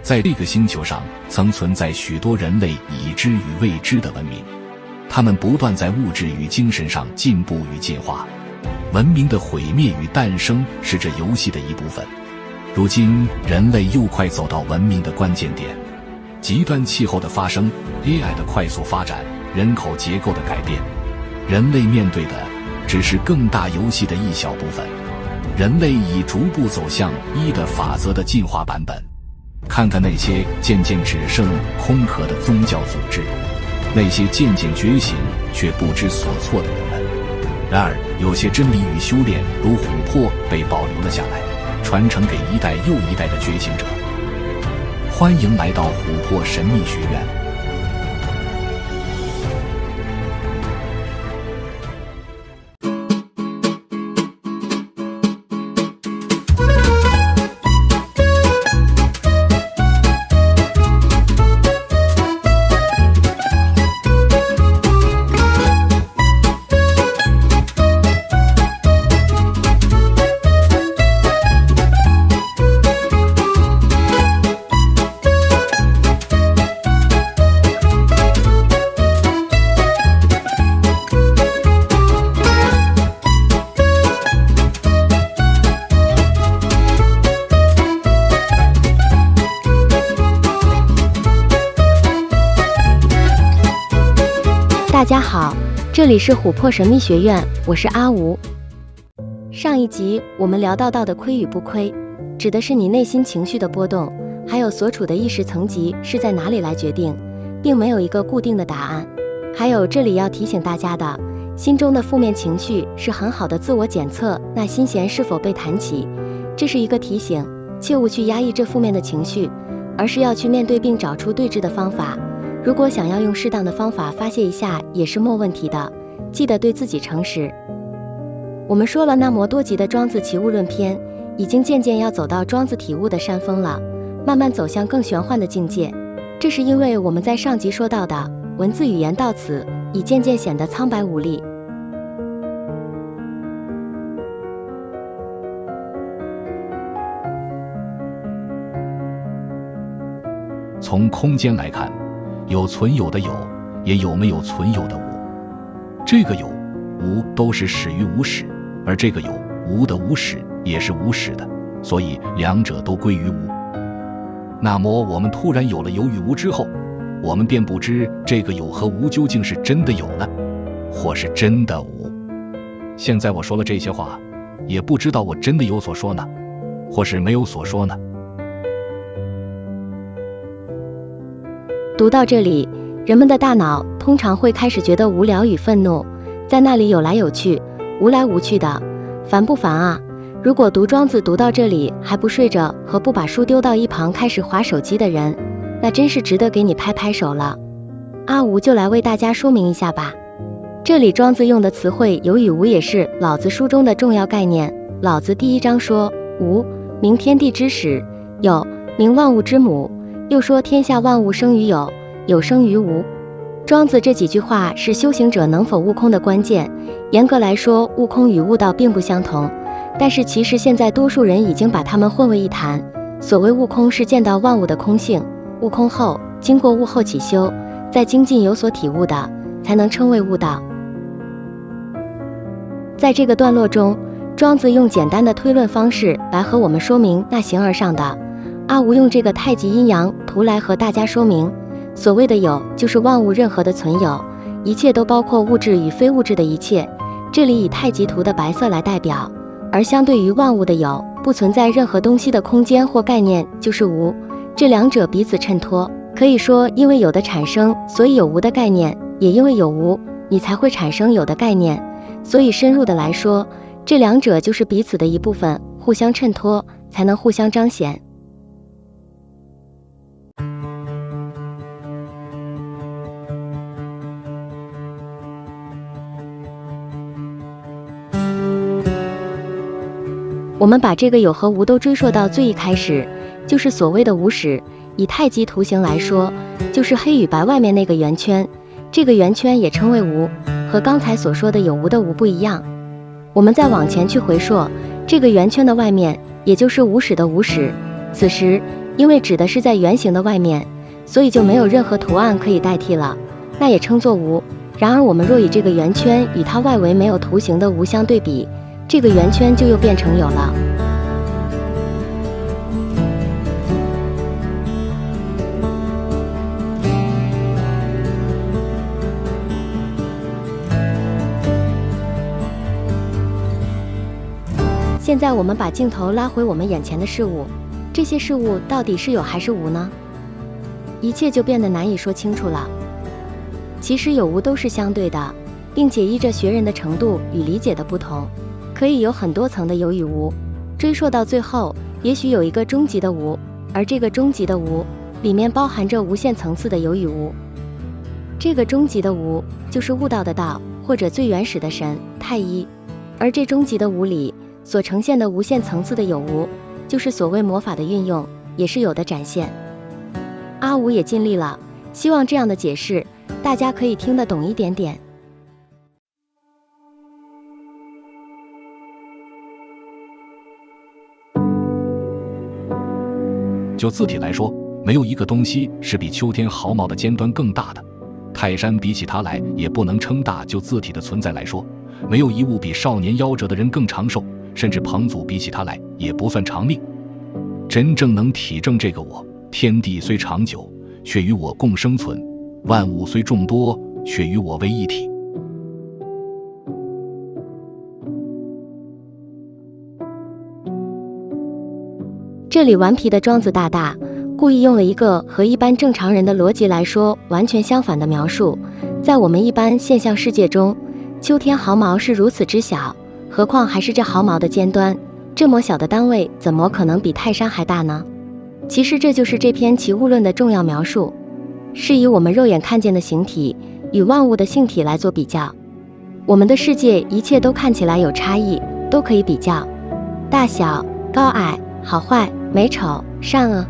在这个星球上，曾存在许多人类已知与未知的文明，他们不断在物质与精神上进步与进化。文明的毁灭与诞生是这游戏的一部分。如今，人类又快走到文明的关键点，极端气候的发生、AI 的快速发展、人口结构的改变，人类面对的只是更大游戏的一小部分。人类已逐步走向一的法则的进化版本。看看那些渐渐只剩空壳的宗教组织，那些渐渐觉醒却不知所措的人们。然而，有些真理与修炼如琥珀被保留了下来，传承给一代又一代的觉醒者。欢迎来到琥珀神秘学院。大家好，这里是琥珀神秘学院，我是阿吴。上一集我们聊到的亏与不亏，指的是你内心情绪的波动，还有所处的意识层级是在哪里来决定，并没有一个固定的答案。还有这里要提醒大家的，心中的负面情绪是很好的自我检测，那心弦是否被弹起，这是一个提醒，切勿去压抑这负面的情绪，而是要去面对并找出对治的方法。如果想要用适当的方法发泄一下也是没问题的，记得对自己诚实。我们说了那么多集的庄子齐物论篇，已经渐渐要走到庄子体悟的山峰了，慢慢走向更玄幻的境界。这是因为我们在上集说到的文字语言到此已渐渐显得苍白无力。从空间来看，有存有的有，也有没有存有的无。这个有无都是始于无始，而这个有无的无始也是无始的，所以两者都归于无。那么我们突然有了有与无之后，我们便不知这个有和无究竟是真的有呢，或是真的无。现在我说了这些话，也不知道我真的有所说呢，或是没有所说呢。读到这里，人们的大脑通常会开始觉得无聊与愤怒，在那里有来有去，无来无去的，烦不烦啊？如果读庄子读到这里还不睡着和不把书丢到一旁开始滑手机的人，那真是值得给你拍拍手了。阿吴就来为大家说明一下吧。这里庄子用的词汇有与无也是老子书中的重要概念。老子第一章说，无名天地之始，有名万物之母，又说天下万物生于有，有生于无。庄子这几句话是修行者能否悟空的关键。严格来说，悟空与悟道并不相同，但是其实现在多数人已经把它们混为一谈。所谓悟空是见到万物的空性，悟空后经过悟后起修，在精进有所体悟的，才能称为悟道。在这个段落中，庄子用简单的推论方式来和我们说明那形而上的。阿吴用这个太极阴阳图来和大家说明，所谓的有就是万物任何的存有，一切都包括物质与非物质的一切，这里以太极图的白色来代表。而相对于万物的有，不存在任何东西的空间或概念就是无，这两者彼此衬托。可以说，因为有的产生，所以有无的概念，也因为有无，你才会产生有的概念。所以深入的来说，这两者就是彼此的一部分，互相衬托，才能互相彰显。我们把这个有和无都追溯到最一开始，就是所谓的无始。以太极图形来说，就是黑与白外面那个圆圈，这个圆圈也称为无，和刚才所说的有无的无不一样。我们再往前去回溯，这个圆圈的外面，也就是无始的无始，此时因为指的是在圆形的外面，所以就没有任何图案可以代替了，那也称作无。然而我们若以这个圆圈与它外围没有图形的无相对比，这个圆圈就又变成有了。现在我们把镜头拉回我们眼前的事物，这些事物到底是有还是无呢？一切就变得难以说清楚了。其实有无都是相对的，并且依着学人的程度与理解的不同，可以有很多层的有与无，追溯到最后，也许有一个终极的无，而这个终极的无里面包含着无限层次的有与无。这个终极的无就是悟道的道，或者最原始的神太一，而这终极的无里所呈现的无限层次的有无，就是所谓魔法的运用，也是有的展现。阿五也尽力了，希望这样的解释大家可以听得懂一点点。就字体来说，没有一个东西是比秋天毫毛的尖端更大的，泰山比起它来也不能称大。就字体的存在来说，没有一物比少年夭折的人更长寿，甚至彭祖比起他来也不算长命。真正能体证这个我，天地虽长久，却与我共生存；万物虽众多，却与我为一体。这里顽皮的庄子大大故意用了一个和一般正常人的逻辑来说完全相反的描述。在我们一般现象世界中，秋天毫毛是如此之小，何况还是这毫毛的尖端，这么小的单位怎么可能比泰山还大呢？其实这就是这篇齐物论的重要描述，是以我们肉眼看见的形体与万物的性体来做比较。我们的世界一切都看起来有差异，都可以比较，大小、高矮、好坏、美丑、善恶，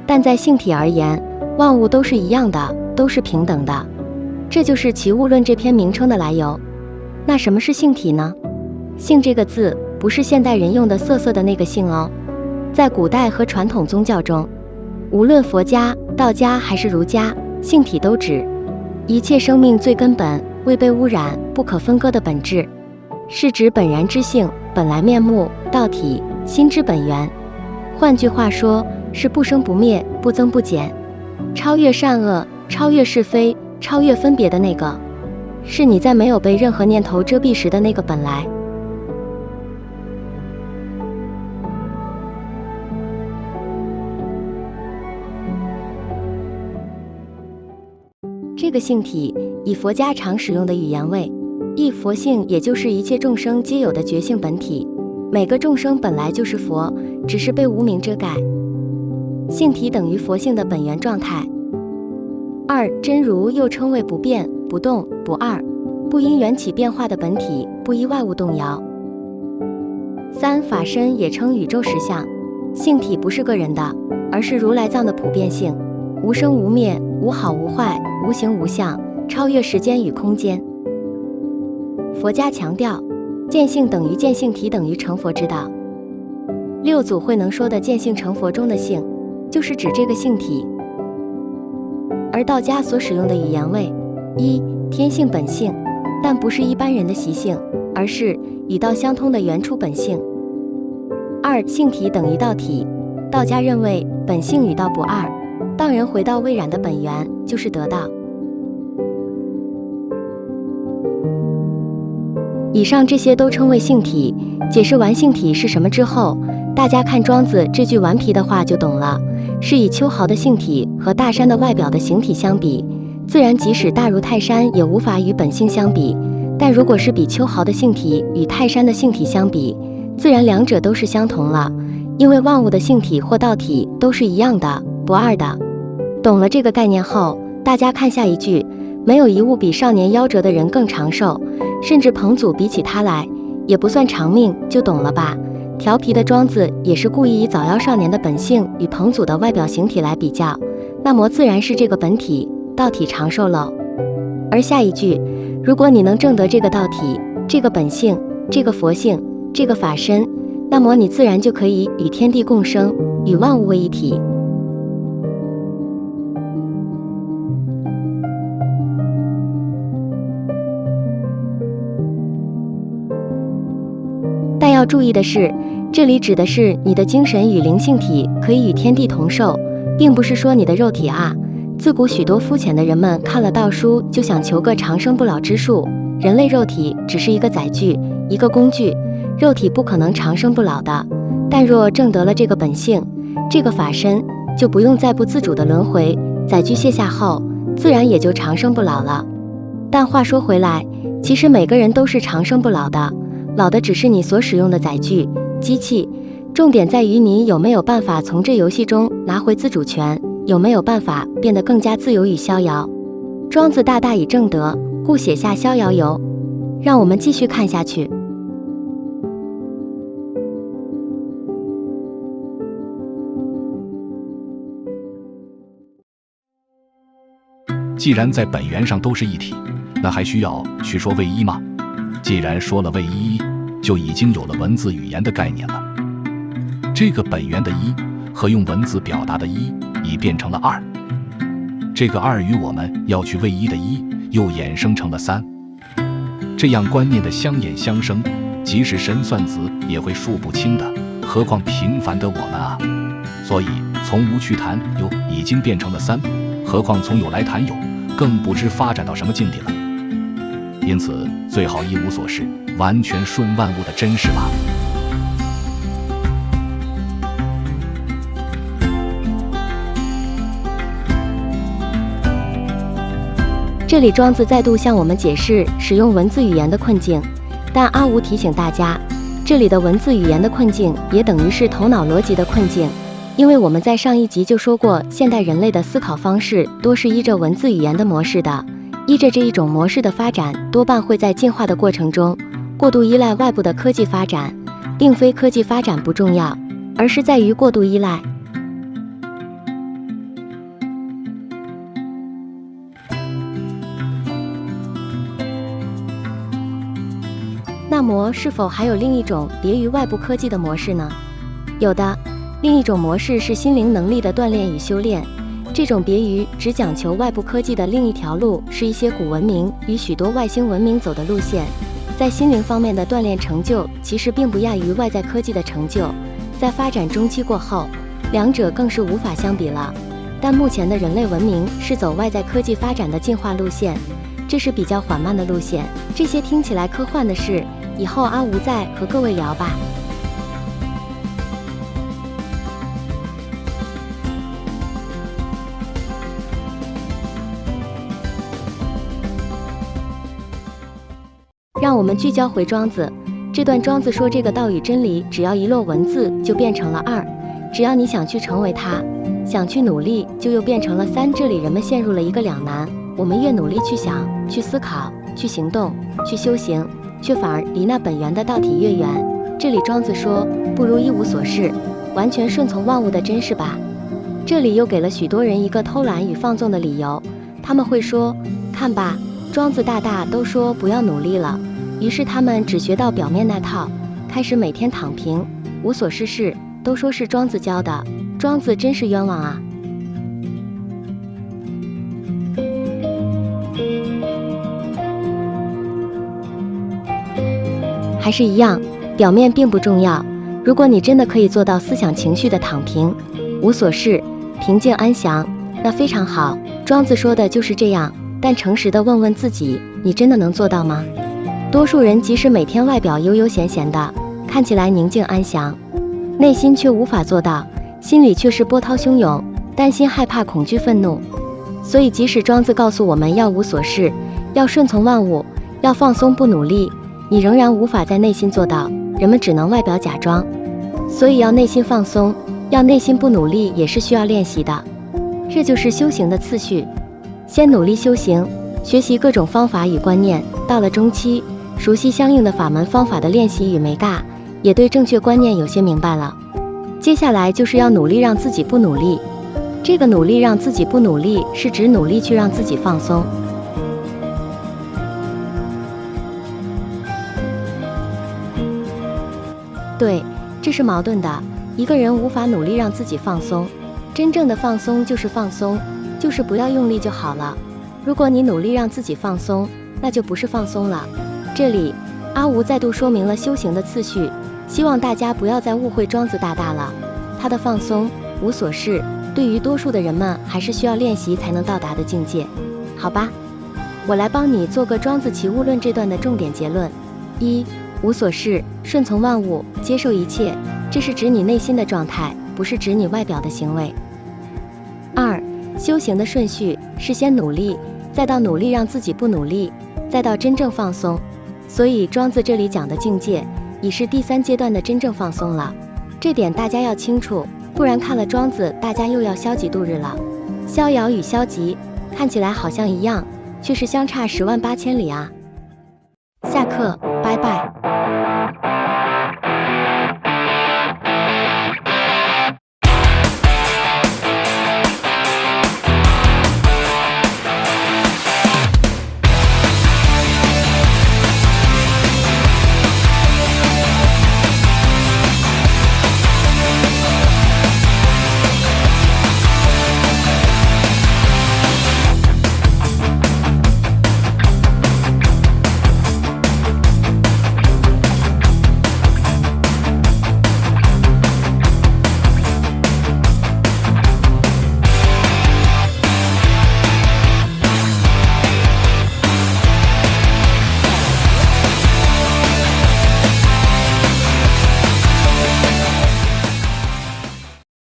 但在性体而言，万物都是一样的，都是平等的。这就是齐物论这篇名称的来由。那什么是性体呢？性这个字不是现代人用的色色的那个性哦，在古代和传统宗教中，无论佛家、道家还是儒家，性体都指一切生命最根本、未被污染、不可分割的本质，是指本然之性、本来面目、道体、心之本源。换句话说，是不生不灭、不增不减，超越善恶、超越是非、超越分别的那个，是你在没有被任何念头遮蔽时的那个本来。这个性体以佛家常使用的语言为一佛性，也就是一切众生皆有的觉性本体，每个众生本来就是佛，只是被无明遮盖。性体等于佛性的本源状态。二、真如又称为不变、不动、不二，不因缘起变化的本体，不依外物动摇。三、法身也称宇宙实相，性体不是个人的，而是如来藏的普遍性，无生无灭，无好无坏，无形无相，超越时间与空间。佛家强调见性等于见性体等于成佛之道。六祖慧能说的见性成佛中的性，就是指这个性体。而道家所使用的语言为一、天性本性，但不是一般人的习性，而是与道相通的原初本性。二、性体等于道体，道家认为本性与道不二，当人回到未染的本源，就是得道。以上这些都称为性体。解释完性体是什么之后，大家看庄子这句顽皮的话就懂了，是以秋毫的性体和大山的外表的形体相比，自然即使大如泰山也无法与本性相比，但如果是比秋毫的性体与泰山的性体相比，自然两者都是相同了，因为万物的性体或道体都是一样的，不二的。懂了这个概念后，大家看下一句，没有一物比少年夭折的人更长寿，甚至彭祖比起他来也不算长命，就懂了吧？调皮的庄子也是故意以早夭少年的本性与彭祖的外表形体来比较，那么自然是这个本体道体长寿喽。而下一句，如果你能证得这个道体，这个本性，这个佛性，这个法身，那么你自然就可以与天地共生，与万物为一体。但要注意的是，这里指的是你的精神与灵性体可以与天地同寿，并不是说你的肉体啊。自古许多肤浅的人们看了道书就想求个长生不老之术，人类肉体只是一个载具，一个工具，肉体不可能长生不老的。但若证得了这个本性，这个法身，就不用再不自主的轮回，载具卸下后，自然也就长生不老了。但话说回来，其实每个人都是长生不老的，老的只是你所使用的载具，机器，重点在于你有没有办法从这游戏中拿回自主权，有没有办法变得更加自由与逍遥。庄子大大以正德，故写下逍遥游。让我们继续看下去。既然在本源上都是一体，那还需要去说位一吗？既然说了位一，就已经有了文字语言的概念了。这个本源的一和用文字表达的一已变成了二，这个二与我们要去位一的一又衍生成了三，这样观念的相衍相生，即使神算子也会数不清的，何况平凡的我们啊。所以从无去谈有已经变成了三，何况从有来谈有，更不知发展到什么境地了。因此最好一无所事，完全顺万物的真实吧。这里庄子再度向我们解释使用文字语言的困境，但阿吴提醒大家，这里的文字语言的困境也等于是头脑逻辑的困境，因为我们在上一集就说过，现代人类的思考方式多是依着文字语言的模式的，依着这一种模式的发展，多半会在进化的过程中过度依赖外部的科技发展，并非科技发展不重要，而是在于过度依赖。那么是否还有另一种别于外部科技的模式呢？有的，另一种模式是心灵能力的锻炼与修炼。这种别于只讲求外部科技的另一条路，是一些古文明与许多外星文明走的路线。在心灵方面的锻炼成就，其实并不亚于外在科技的成就，在发展中期过后，两者更是无法相比了。但目前的人类文明是走外在科技发展的进化路线，这是比较缓慢的路线。这些听起来科幻的事，以后阿吴再和各位聊吧。让我们聚焦回庄子。这段庄子说，这个道与真理只要一落文字就变成了二，只要你想去成为它，想去努力，就又变成了三。这里人们陷入了一个两难，我们越努力去想、去思考、去行动、去修行，却反而离那本源的道体越远。这里庄子说，不如一无所事，完全顺从万物的真实吧。这里又给了许多人一个偷懒与放纵的理由，他们会说，看吧，庄子大大都说不要努力了，于是他们只学到表面那套，开始每天躺平，无所事事，都说是庄子教的，庄子真是冤枉啊。还是一样，表面并不重要，如果你真的可以做到思想情绪的躺平，无所事，平静安详，那非常好，庄子说的就是这样。但诚实的问问自己，你真的能做到吗？多数人即使每天外表悠悠闲闲的，看起来宁静安详，内心却无法做到，心里却是波涛汹涌，担心害怕恐惧愤怒。所以即使庄子告诉我们要无所事，要顺从万物，要放松不努力，你仍然无法在内心做到，人们只能外表假装。所以要内心放松，要内心不努力，也是需要练习的。这就是修行的次序，先努力修行，学习各种方法与观念，到了中期，熟悉相应的法门方法的练习与美尬，也对正确观念有些明白了。接下来就是要努力让自己不努力，这个努力让自己不努力，是指努力去让自己放松。对，这是矛盾的。一个人无法努力让自己放松，真正的放松就是放松，就是不要用力就好了。如果你努力让自己放松，那就不是放松了。这里，阿吴再度说明了修行的次序，希望大家不要再误会庄子大大了。他的放松、无所事，对于多数的人们还是需要练习才能到达的境界。好吧，我来帮你做个庄子齐物论这段的重点结论。一、无所事，顺从万物，接受一切，这是指你内心的状态，不是指你外表的行为。二、修行的顺序是先努力，再到努力让自己不努力，再到真正放松。所以庄子这里讲的境界，已是第3阶段的真正放松了。这点大家要清楚，不然看了庄子，大家又要消极度日了。逍遥与消极看起来好像一样，却是相差10万8千里啊。下课，拜拜。